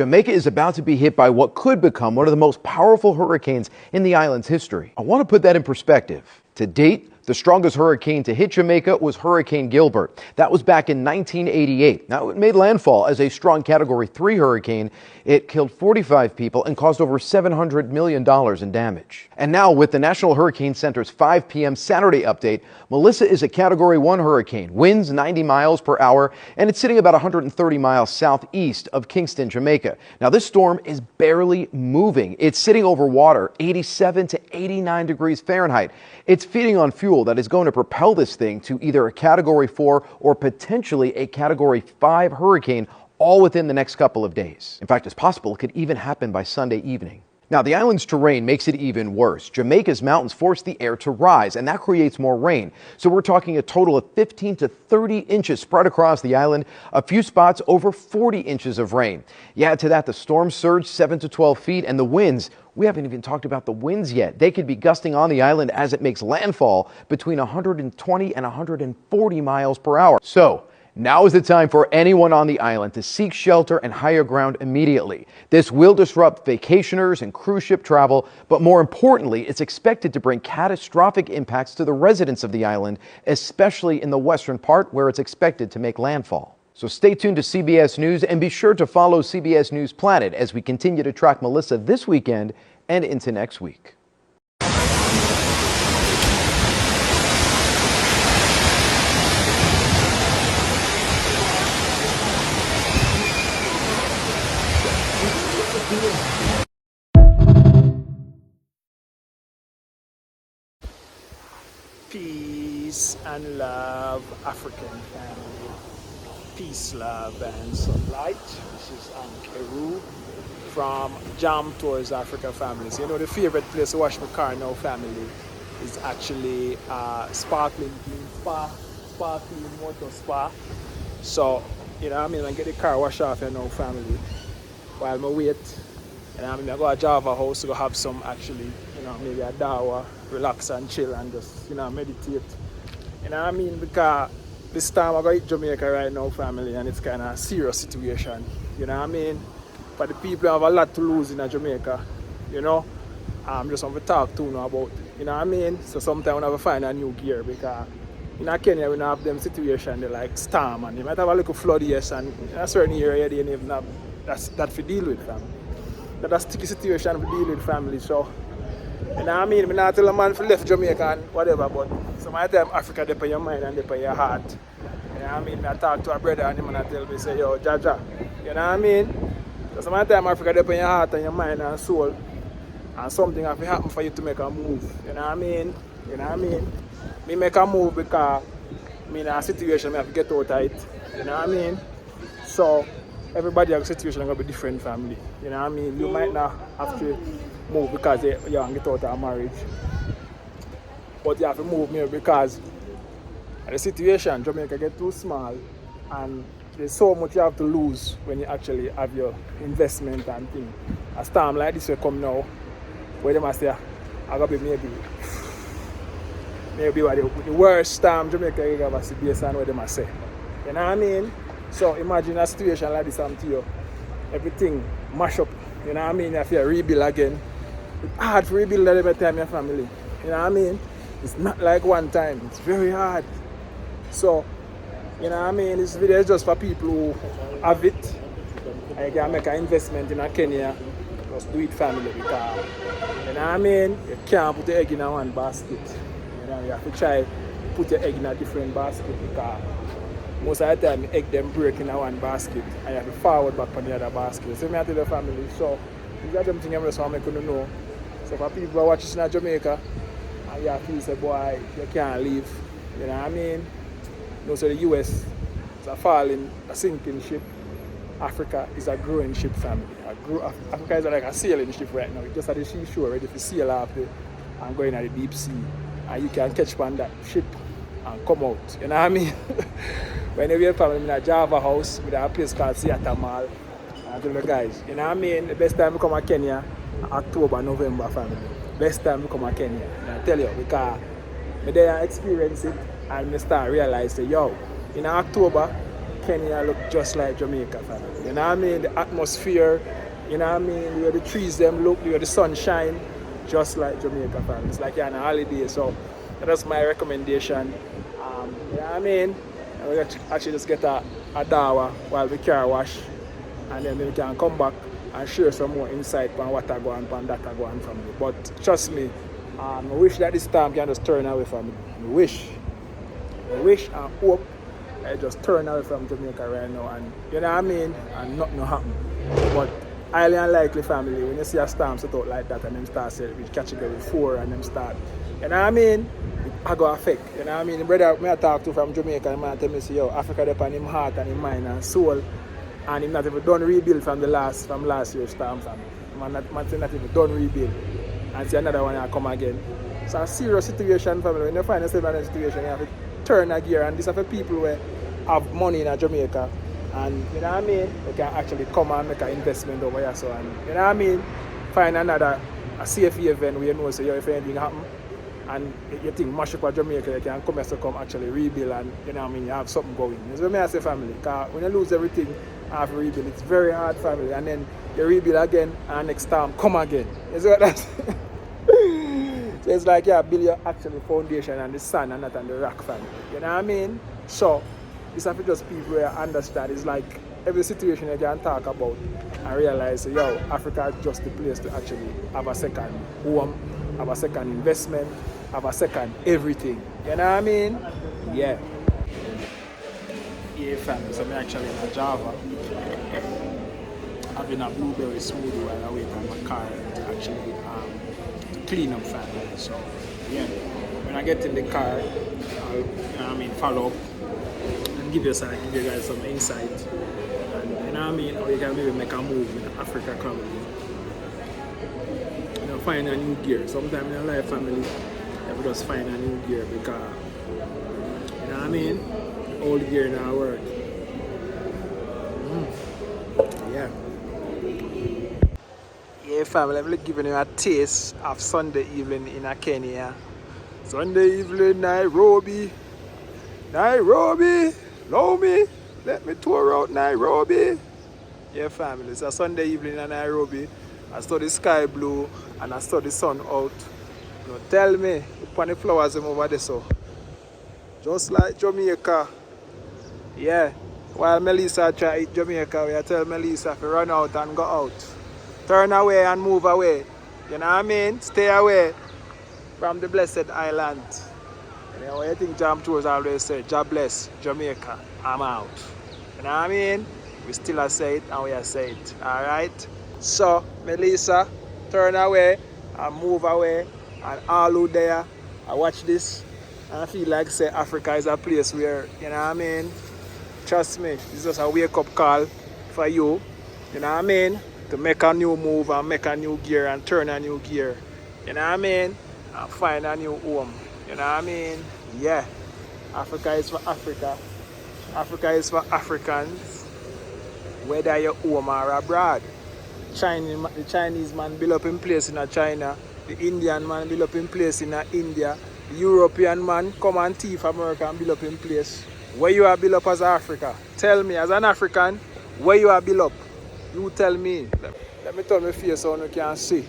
Jamaica is about to be hit by what could become one of the most powerful hurricanes in the island's history. I want to put that in perspective. To date, the strongest hurricane to hit Jamaica was Hurricane Gilbert. That was back in 1988. Now, it made landfall as a strong Category 3 hurricane. It killed 45 people and caused over $700 million in damage. And now, with the National Hurricane Center's 5 p.m. Saturday update, Melissa is a Category 1 hurricane, winds 90 miles per hour, and it's sitting about 130 miles southeast of Kingston, Jamaica. Now, this storm is barely moving. It's sitting over water, 87 to 89 degrees Fahrenheit. It's feeding on fuel that is going to propel this thing to either a Category 4 or potentially a Category 5 hurricane, all within the next couple of days. In fact, it's possible it could even happen by Sunday evening. Now, the island's terrain makes it even worse. Jamaica's mountains force the air to rise, and that creates more rain. So we're talking a total of 15 to 30 inches spread across the island, a few spots over 40 inches of rain. You add to that the storm surge 7 to 12 feet, and the winds. We haven't even talked about the winds yet. They could be gusting on the island as it makes landfall between 120 and 140 miles per hour. So now is the time for anyone on the island to seek shelter and higher ground immediately. This will disrupt vacationers and cruise ship travel, but more importantly, it's expected to bring catastrophic impacts to the residents of the island, especially in the western part where it's expected to make landfall. So stay tuned to CBS News and be sure to follow CBS News Planet as we continue to track Melissa this weekend and into next week. Peace and love, African family. Peace, love, and sunlight. This is Keru from Jam Tours Africa Families. You know, the favorite place to wash my car now, family, is actually Sparkling Clean Spa, Sparkling Motor Spa. So, you know what I mean, I get the car washed off here now, family, while I wait. And I mean, I go to Java House to go have some actually, you know, maybe a dawa, relax and chill and just, you know, meditate. You know what I mean? Because this time I go to Jamaica right now, family, and it's kind of a serious situation. You know what I mean? But the people have a lot to lose in Jamaica, you know. I'm just want to talk to you now about it. You know what I mean? So sometimes we have to find a new gear because in Kenya we don't have them situation, they like storm and you might have a little flood, yes, and in a certain area they don't even have that to deal with, family. That's a sticky situation to deal with, family. So, you know what I mean? I not tell a man to left Jamaica and whatever, but some of the time Africa they on your mind and they on your heart. You know what I mean? I talk to a brother and him and I tell me, say, yo, Jaja. You know what I mean? So some of the time Africa they on your heart and your mind and soul. And something have to happen for you to make a move. You know what I mean? You know what I mean? Me make a move because I'm in a situation I have to get out of it. You know what I mean? So everybody has a situation going to be different, family. You know what I mean? You might not have to move because you want to get out of a marriage. But you have to move maybe because the situation, Jamaica get too small and there's so much you have to lose when you actually have your investment and thing. A storm like this will come now, where they must say, I got to be maybe the worst storm Jamaica ever see based on what they must say. You know what I mean? So imagine a situation like this happen to you. Everything mash up. You know what I mean? You have to rebuild again. It's hard to rebuild every time your family. You know what I mean? It's not like one time. It's very hard. So, you know what I mean? This video is just for people who have it. And you can make an investment in Kenya. Just do it, family. Because, you know what I mean? You can't put your egg in one basket. You know, you have to try put your egg in a different basket because most of the time, egg them break in one basket and you have to forward back on the other basket. So, I tell the family, so these are them things I just want to make you know. So, for people who are watching in Jamaica and you feel say, boy, you can't leave, you know what I mean? You know, so the US is a sinking ship. Africa is a growing ship, family. Africa is like a sailing ship right now. It's just at the seashore, ready to sail after and go in the deep sea. And you can catch on that ship and come out, you know what I mean? When you family in a Java house with a place called Seattle Mall, I tell the guys, you know what I mean? The best time to come to Kenya, October, November, family. Best time to come to Kenya. And I tell you, because I experience it and I start realizing, yo, in October, Kenya look just like Jamaica, family. You know what I mean? The atmosphere, you know what I mean? Where the trees them look, where the sun shine, just like Jamaica, family. It's like you're on a holiday. So that's my recommendation. You know what I mean? And we actually just get a dawa while we car wash, and then we can come back and share some more insight on what I go on that I go on from me. But trust me, I wish that this time can just turn away from me. I wish and hope I just turn away from Jamaica right now, and you know what I mean, and nothing will happen. But highly unlikely, family, when you see a storm set out like that and them start saying we catch it before and them start, you know what I mean, I go affect, you know what I mean. The brother me I talk to from Jamaica, he tell me say, yo, Africa depend on him heart and him mind and soul, and him not even done rebuild from last year's storm, family. Man not even done rebuild, and see another one come again. It's a serious situation, family. When you find yourself in a situation, you have to turn a gear, and these are for people who have money in Jamaica, and you know what I mean, they can actually come and make an investment over here, so, and you know what I mean, find a safety event where you know, so if anything happen and you think mash up Jamaica, you can come here to come actually rebuild, and you know what I mean, you have something going. That's what I say, family, because when you lose everything and have to rebuild, it's very hard, family, and then you rebuild again and next time come again. You see what that's so it's like you build your actual foundation on the sand and not on the rock, family. You know what I mean? So it's have to just people who understand. It's like every situation you can talk about and realize, yo, Africa is just the place to actually have a second home, have a second investment, have a second everything. You know what I mean? Yeah. Yeah, family. So I'm actually in Java having a blueberry smoothie while I wait on my car to actually clean up, family. So yeah, when I get in the car, I'll, you know what I mean, follow up and give you guys some insight, and you know what I mean, or you can maybe make a move in Africa travel. You know, find a new gear. Sometimes in your life, family, you have to just find a new gear, because you know what I mean, old gear now work. Yeah. Yeah, family, I'm giving you a taste of Sunday evening in Kenya. Sunday evening, Nairobi. Allow me. Let me tour out Nairobi. Yeah, family, it's a Sunday evening in Nairobi. I saw the sky blue and I saw the sun out. You know, tell me, upon the flowers over there, so. Just like Jamaica. Yeah. While Melissa try to eat Jamaica, we tell Melissa to run out and go out. Turn away and move away. You know what I mean? Stay away from the blessed island. You know what you think Jam Tours always say? God bless Jamaica, I'm out. You know what I mean? We still say it and we say it. Alright? So, Melissa, turn away and move away. And all who there, I watch this and I feel like say Africa is a place where, you know what I mean? Trust me, this is just a wake up call for you. You know what I mean? To make a new move and make a new gear and turn a new gear. You know what I mean? And find a new home. You know what I mean? Yeah. Africa is for Africa. Africa is for Africans. Whether you're home or abroad. The Chinese man build up in place in China. The Indian man build up in place in India. The European man come and thief America and build up in place. Where you are built up as Africa? Tell me, as an African, where you are built up? You tell me. Let me turn my face so you can see.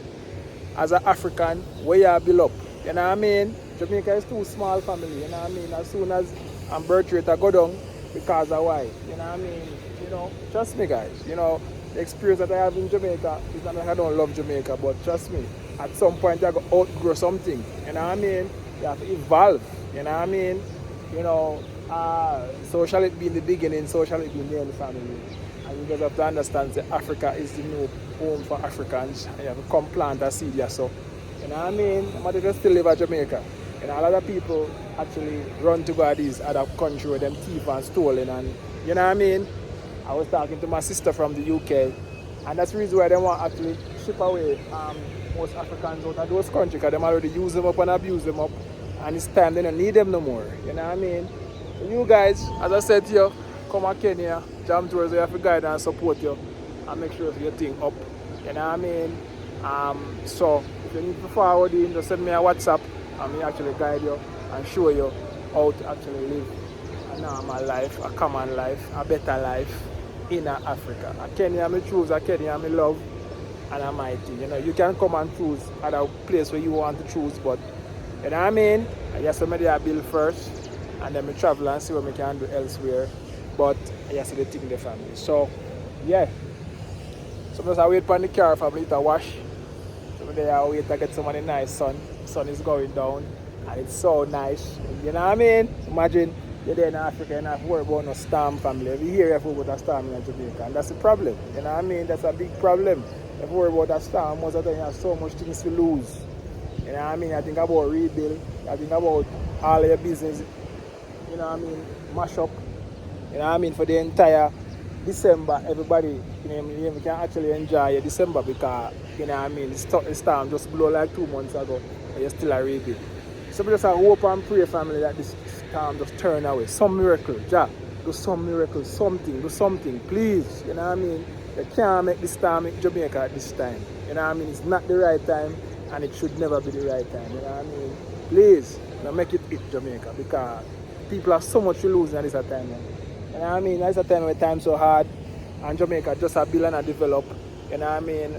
As an African, where you are built up? You know what I mean? Jamaica is too small family, you know what I mean? As soon as I'm birth rate I go down because of why? You know what I mean? You know, trust me guys, you know, the experience that I have in Jamaica is not that I don't love Jamaica, but trust me, at some point you have to outgrow something. You know what I mean? You have to evolve. You know what I mean? You know, so shall it be in the beginning, so shall it be in the end, family. And you guys have to understand that Africa is the new home for Africans. And you have to come plant a seed here, so. You know what I mean? But they still live in Jamaica. You know, a lot of people actually run to go to these other countries where them thief and stolen, and you know what I mean? I was talking to my sister from the UK, and that's the reason why they want to actually ship away most Africans out of those countries, because they already use them up and abuse them up, and it's time they don't need them no more. You know what I mean? So you guys, as I said to you, come to Kenya, Jam Tours, we have to guide and support you and make sure your thing up. You know what I mean? So if you need to forward just send me a WhatsApp and me actually guide you and show you how to actually live a normal life, a common life, a better life in Africa. A Kenya me choose, a Kenya me love, and a mighty. You know, you can come and choose at a place where you want to choose, but you know what I mean? I just maybe I build first, and then me travel and see what we can do elsewhere. But I just the thing the family. So yeah. So I wait for the car for me to wash. So I wait to get some of the nice sun. Sun is going down and it's so nice. You know what I mean? Imagine you're there in Africa and have to worry about no storm family. Every year you have to worry about a storm in Jamaica. And that's the problem. You know what I mean? That's a big problem. You have to worry about a storm. Most of the time you have so much things to lose. You know what I mean? I think about rebuild. I think about all your business. You know what I mean? Mash up. You know what I mean? For the entire December, everybody, you know, can actually enjoy your December because, you know what I mean, the storm just blew like 2 months ago and you're still a rebuild. So we just hope and pray, family, that this storm just turn away. Some miracle, Jah, do some miracle, do something, please. You know what I mean? You can't make this storm in Jamaica at this time. You know what I mean? It's not the right time and it should never be the right time. You know what I mean? Please, don't make it hit Jamaica because people have so much to lose at this time. You know what I mean? That's a time where time's so hard and Jamaica just a build and a develop. You know what I mean?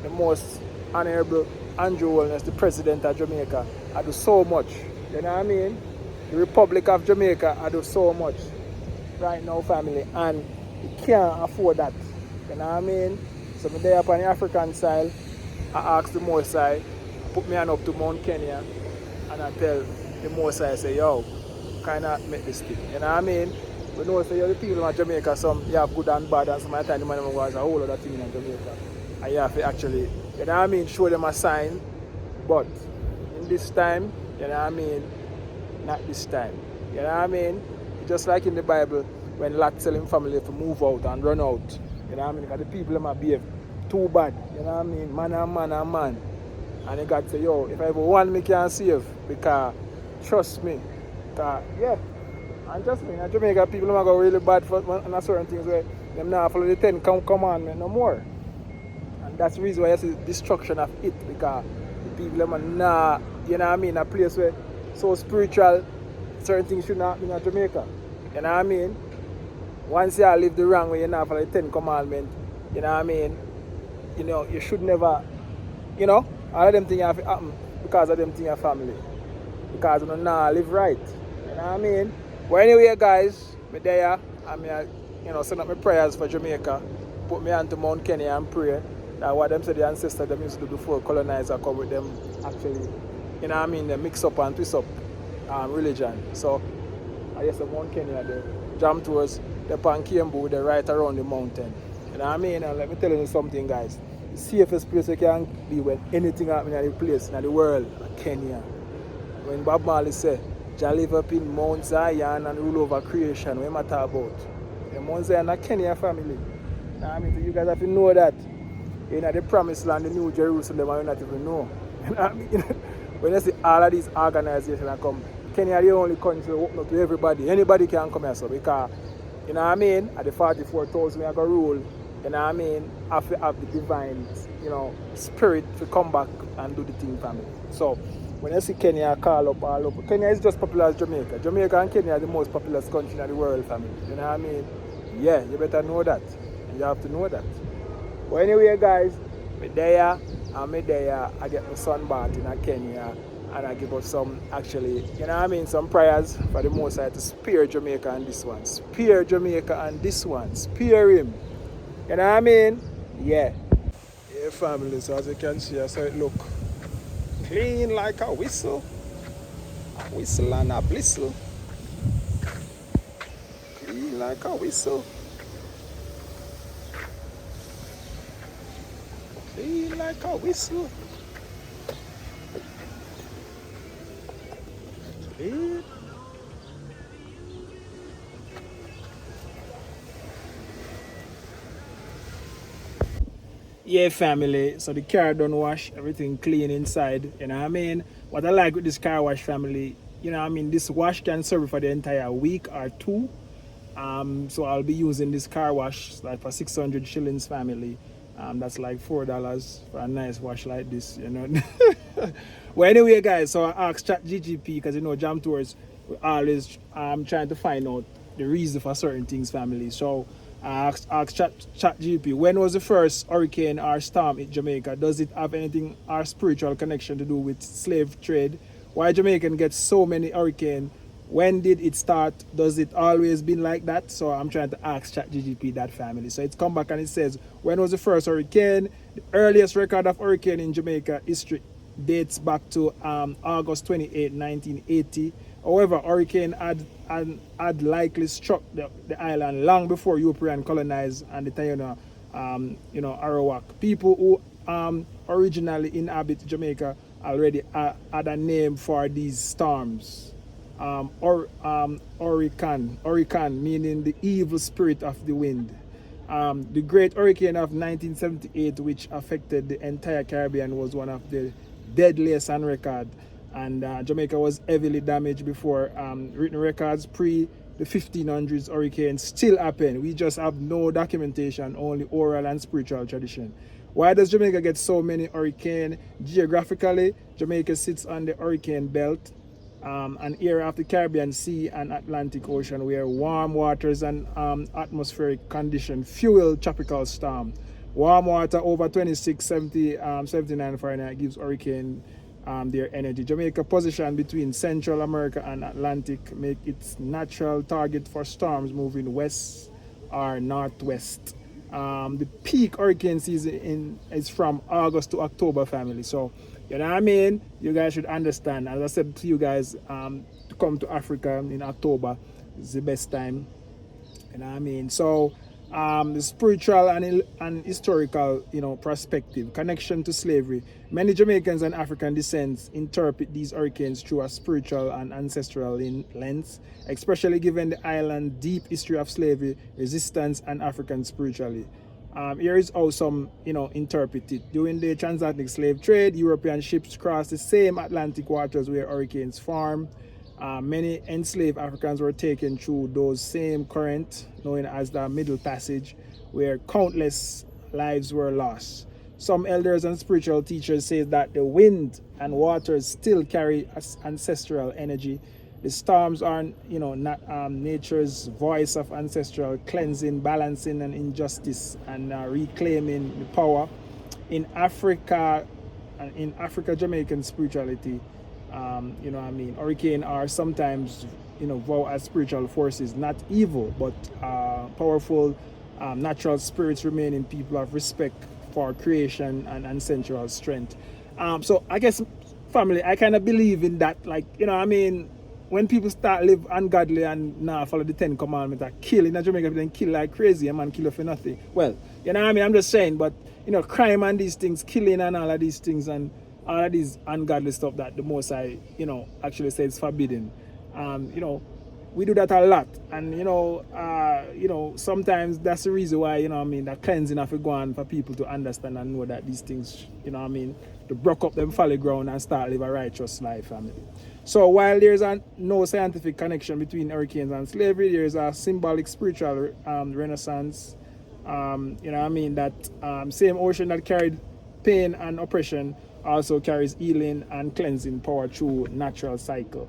The most honorable Andrew Wellness, the president of Jamaica, I do so much. You know what I mean? The Republic of Jamaica, I do so much right now, family, and you can't afford that. You know what I mean? So I'm there up on the African side, I ask the Mosai, put me on up to Mount Kenya, and I tell the Mosai, I say, yo, kind of make this thing. You know what I mean? We know so the people in Jamaica, some you have good and bad, and some of the time the man was a whole other thing in Jamaica. And you have to actually, you know what I mean, show them a sign. But in this time, you know what I mean, not this time. You know what I mean? Just like in the Bible, when Lot telling family to move out and run out. You know what I mean? Because the people might behave too bad. You know what I mean? Man and man and man. And God say, yo, if I ever want me can save, because trust me. Because, yeah. And just me, in Jamaica, people don't go really bad for certain things where them now follow the 10 commandments no more. And that's the reason why you see destruction of it, because the people are not, you know what I mean, a place where so spiritual, certain things should not be in Jamaica. You know what I mean? Once you live the wrong way, you now follow the 10 commandments, you know what I mean? You know, you should never, you know, all of them things have to happen because of them things are family. Because you know, now live right. You know what I mean? Well, anyway, guys, me there, I'm you know, send up my prayers for Jamaica, put me onto Mount Kenya and pray that what them said the ancestors them used to do before colonizer come with them actually, you know what I mean, they mix up and twist up religion. So, I guess the Mount Kenya, the jam tours, the Pankembu, they're right around the mountain. You know what I mean? And let me tell you something, guys. The safest place you can be when anything happens in the place, in the world, Kenya. When Bob Marley said, Jah live up in Mount Zion and rule over creation. What am I talking about? The Mount Zion and Kenya family. You know what I mean? So you guys have to know that. You know, the promised land, the New Jerusalem, you not even know. You know what I mean? When you see all of these organizations that come, Kenya is the only country open up to everybody. Anybody can come here, so because, you know what I mean? At the 44,000 we are going to rule, you know what I mean? Have to have the divine, you know, spirit to come back and do the thing for me. So, when you see Kenya call up all over, Kenya is just popular as Jamaica. Jamaica and Kenya are the most populous country in the world, family. You know what I mean? Yeah, you better know that. You have to know that. But anyway, guys, me there, I get my son back in Kenya, and I give us some, actually, you know what I mean, some prayers for the Most High to spare Jamaica and this one. Spare Jamaica and this one. Spare him. You know what I mean? Yeah. Yeah, family, so as you can see, that's how it look. Clean like a whistle and a blistle. Clean like a whistle. Clean like a whistle. Clean. Yeah, family, so the car done wash, everything clean inside, you know what I mean? What I like with this car wash, family, you know what I mean, this wash can serve for the entire week or two. So I'll be using this car wash like for 600 shillings, family. That's like $4 for a nice wash like this, you know. Well, anyway, guys, so I asked ChatGPT, because you know Jam Tours, we always trying to find out the reason for certain things, family. So I asked Chat GP, when was the first hurricane or storm in Jamaica? Does it have anything or spiritual connection to do with slave trade? Why Jamaican gets so many hurricanes? When did it start? Does it always been like that? So I'm trying to ask ChatGPT that, family. So it's come back and it says, when was the first hurricane? The earliest record of hurricane in Jamaica history dates back to August 28, 1980. However, hurricane had likely struck the island long before European colonized and the Taino, Arawak. People who originally inhabit Jamaica already had a name for these storms. Hurricane, meaning the evil spirit of the wind. The Great Hurricane of 1978, which affected the entire Caribbean, was one of the deadliest on record. And Jamaica was heavily damaged before. Written records pre the 1500s hurricanes still happen. We just have no documentation, only oral and spiritual tradition. Why does Jamaica get so many hurricanes? Geographically, Jamaica sits on the hurricane belt, an area of the Caribbean Sea and Atlantic Ocean where warm waters and atmospheric conditions fuel tropical storm. Warm water over 79 Fahrenheit gives hurricane their energy. Jamaica position between Central America and Atlantic make its natural target for storms moving west or northwest. The peak hurricane season is from August to October, family. So, you know what I mean? You guys should understand. As I said to you guys, to come to Africa in October is the best time. You know what I mean? So, the spiritual and historical, perspective, connection to slavery. Many Jamaicans and African descents interpret these hurricanes through a spiritual and ancestral lens, especially given the island's deep history of slavery, resistance, and African spirituality. Here is how some, interpret it. During the transatlantic slave trade, European ships crossed the same Atlantic waters where hurricanes form. Many enslaved Africans were taken through those same currents, known as the Middle Passage, where countless lives were lost. Some elders and spiritual teachers say that the wind and waters still carry ancestral energy. The storms are, not nature's voice of ancestral cleansing, balancing, and injustice, and reclaiming the power. In Africa, Jamaican spirituality, hurricane are sometimes, vow as spiritual forces, not evil, but powerful natural spirits remaining people of respect for creation and ancestral strength. So I guess, family, I kind of believe in that, when people start live ungodly and now follow the 10 commandments, I kill in Jamaica, then kill like crazy, a man kill for nothing. Well, I'm just saying, but crime and these things, killing and all of these things, and all of these ungodly stuff that the Most High, actually says forbidden. We do that a lot, and sometimes that's the reason why that cleansing have to go on for people to understand and know that these things, to break up them folly ground and start live a righteous life, family. So while there's no scientific connection between hurricanes and slavery, there's a symbolic spiritual renaissance. That same ocean that carried pain and oppression also carries healing and cleansing power through natural cycle.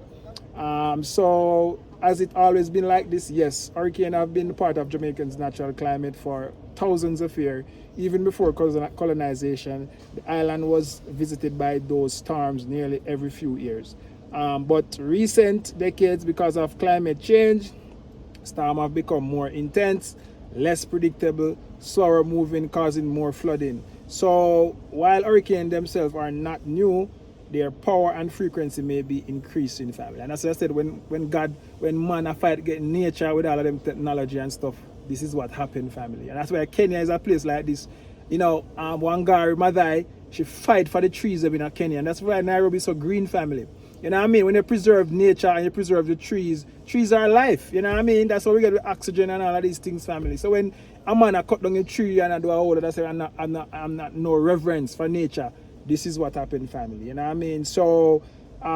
So has it always been like this? Yes, hurricanes have been part of Jamaican's natural climate for thousands of years. Even before colonization, the island was visited by those storms nearly every few years. But recent decades, because of climate change, storms have become more intense, less predictable, slower moving, causing more flooding. So while hurricanes themselves are not new, their power and frequency may be increasing, family. And as I said, when man a fight get nature with all of them technology and stuff, this is what happened, family. And that's why Kenya is a place like this. Wangari Maathai, she fight for the trees in Kenya. And that's why Nairobi is so green, family. When you preserve nature and you preserve the trees are life. That's how we get the oxygen and all of these things, family. So when a man a cut down a tree and I do a whole lot, I say I'm not no reverence for nature. This is what happened, family. So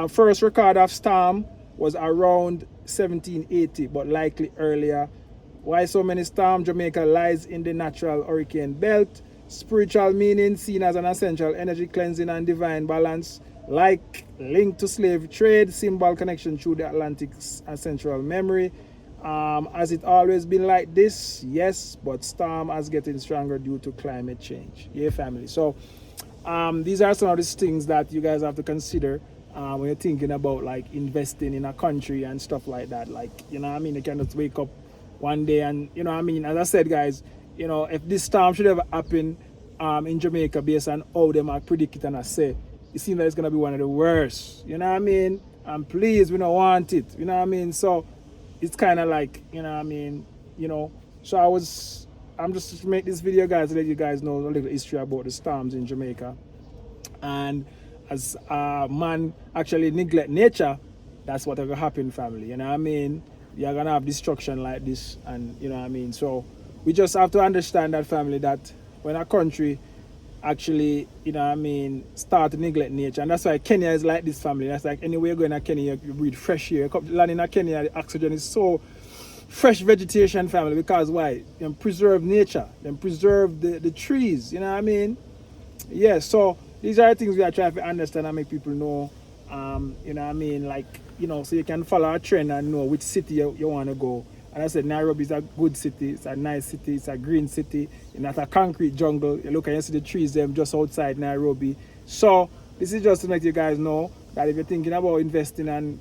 first record of storm was around 1780, but likely earlier. Why so many storms? Jamaica lies in the natural hurricane belt. Spiritual meaning, seen as an essential energy cleansing and divine balance. Like linked to slave trade, symbol connection through the Atlantic and Central memory. Has it always been like this? Yes, but storm has getting stronger due to climate change. Yeah, family. So these are some of these things that you guys have to consider when you're thinking about like investing in a country and stuff like that. Like, you know what I mean? You can just wake up one day and, you know what I mean? As I said, guys, you know, if this storm should ever happen in Jamaica based on how them are predict it and I say, it seems like it's going to be one of the worst. You know what I mean? And please, we don't want it. You know what I mean? So it's kind of like, you know what I mean? You know, so I'm just to make this video, guys, to let you guys know a little history about the storms in Jamaica. And as a man actually neglect nature, that's what will happen, family. You know what I mean? You're gonna have destruction like this, and you know what I mean. So we just have to understand that, family, that when a country actually, you know what I mean, start to neglect nature, and that's why Kenya is like this, family. That's like anywhere you go in Kenya, you breathe fresh air. Land in Kenya, the oxygen is so fresh vegetation, family, because why? They preserve nature, they preserve the trees, you know what I mean? Yeah, so these are things we are trying to understand and make people know, you know what I mean? Like, you know, so you can follow a trend and know which city you want to go. And I said, Nairobi is a good city, it's a nice city, it's a green city, it's not a concrete jungle. You look and you see the trees them just outside Nairobi. So this is just to make you guys know that if you're thinking about investing and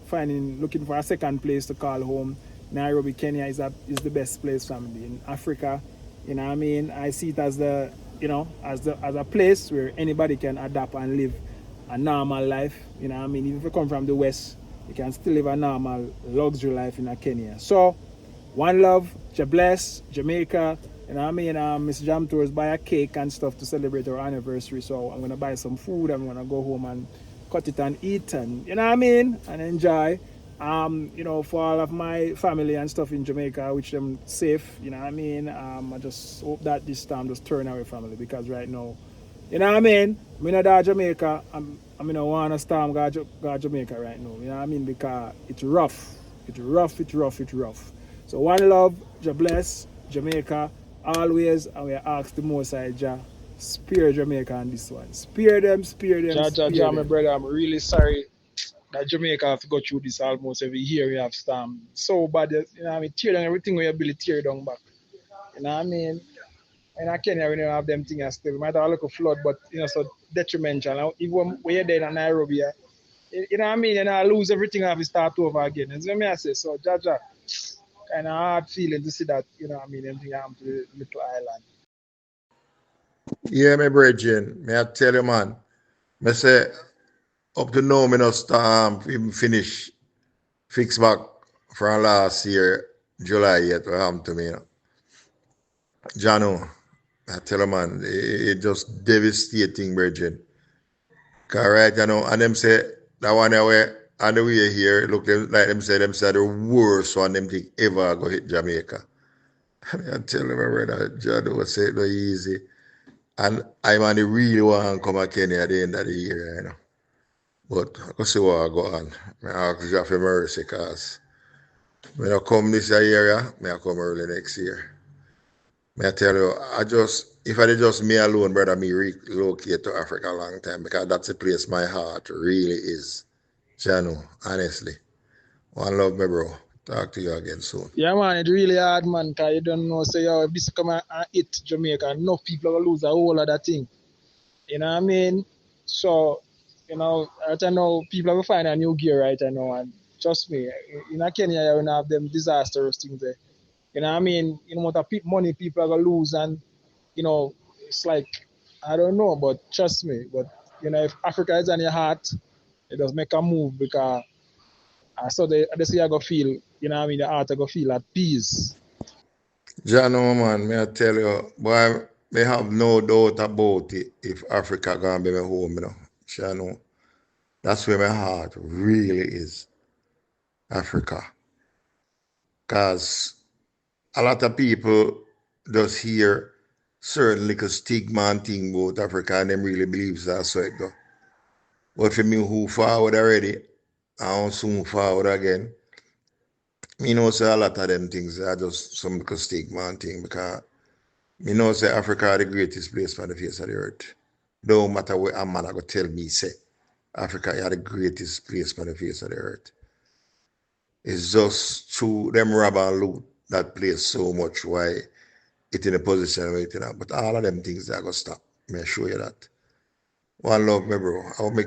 looking for a second place to call home, Nairobi, Kenya is the best place, family. In Africa, you know what I mean? I see it as the, you know, as a place where anybody can adapt and live a normal life. You know what I mean? Even if you come from the West, you can still live a normal luxury life in Kenya. So one love, bless Jamaica. You know what I mean? Miss Jam Tours buy a cake and stuff to celebrate our anniversary. So I'm gonna buy some food. I'm gonna go home and cut it and eat, and you know what I mean, and enjoy. You know, for all of my family and stuff in Jamaica, which them safe. You know what I mean? I just hope that this time just turn away, family, because right now, you know what I mean? I'm in a Jamaica. I'm in a want to storm go Jamaica right now. You know what I mean? Because it's rough. It's rough. It's rough. It's rough. So one love, bless Jamaica always, and we ask the Most High Jah, spare Jamaica on this one. Spare them, spare them, Ja, spare my them. brother, I'm really sorry that Jamaica have to go through this almost every year. We have storm so bad, you know what I mean? Tear down everything we ability tear down back. You know what I mean? And I Kenya, we don't have them things still. We might have a little flood, but you know, so detrimental. Now, even when you're there in Nairobi, you know what I mean? And I lose everything, I have to start over again. And so me I say, so Jaja, kind of hard feeling to see that, you know what I mean, everything happened to the little island. Yeah, my brethren, may I tell you, man, me say, up to now, me not even finish fix back from last year, July yet, what happened to me, you know. Jano, I tell you, man, it just devastating, brethren. Cause right, you know, and them say, that one away, on the way here, look like them say the worst one them think ever go hit Jamaica. I tell you, my brother, Jano say it no easy. And I man, really want to come to Kenya at the end of the year, you know. But I see what I go on. I ask you for mercy because when I come this year, I come early next year. May I tell you, if I did just me alone, brother, me relocate to Africa a long time because that's the place my heart really is. Jano, honestly. One love, me, bro. Talk to you again soon. Yeah, man, it's really hard, man, because you don't know, say, yo, if this come and hit Jamaica, enough people are going to lose a whole other thing. You know what I mean? So, you know, right now, people will find a new gear right now, and trust me, in Kenya, you will have them disastrous things there. You know what I mean? You know what money people are going to lose, and, you know, it's like, I don't know, but trust me. But, you know, if Africa is on your heart, it does make a move because so they say I go feel, you know what I mean, the heart I go feel at peace. Jano, man, may I tell you, boy, may have no doubt about it if Africa gonna be my home, you know. Jano, that's where my heart really is. Africa. Because a lot of people just hear certain little stigma and thing about Africa and them really believes that's so it go. But for me who forward already, I won't soon forward again. Me know say a lot of them things are just some little stigma and thing because me know say Africa is the greatest place on the face of the earth. No matter what a man I go tell me say. Africa is the greatest place on the face of the earth. It's just through them rob and loot that place so much why it in a position where it in. But all of them things that are going to stop. May I show you that. One love, me bro. I'll make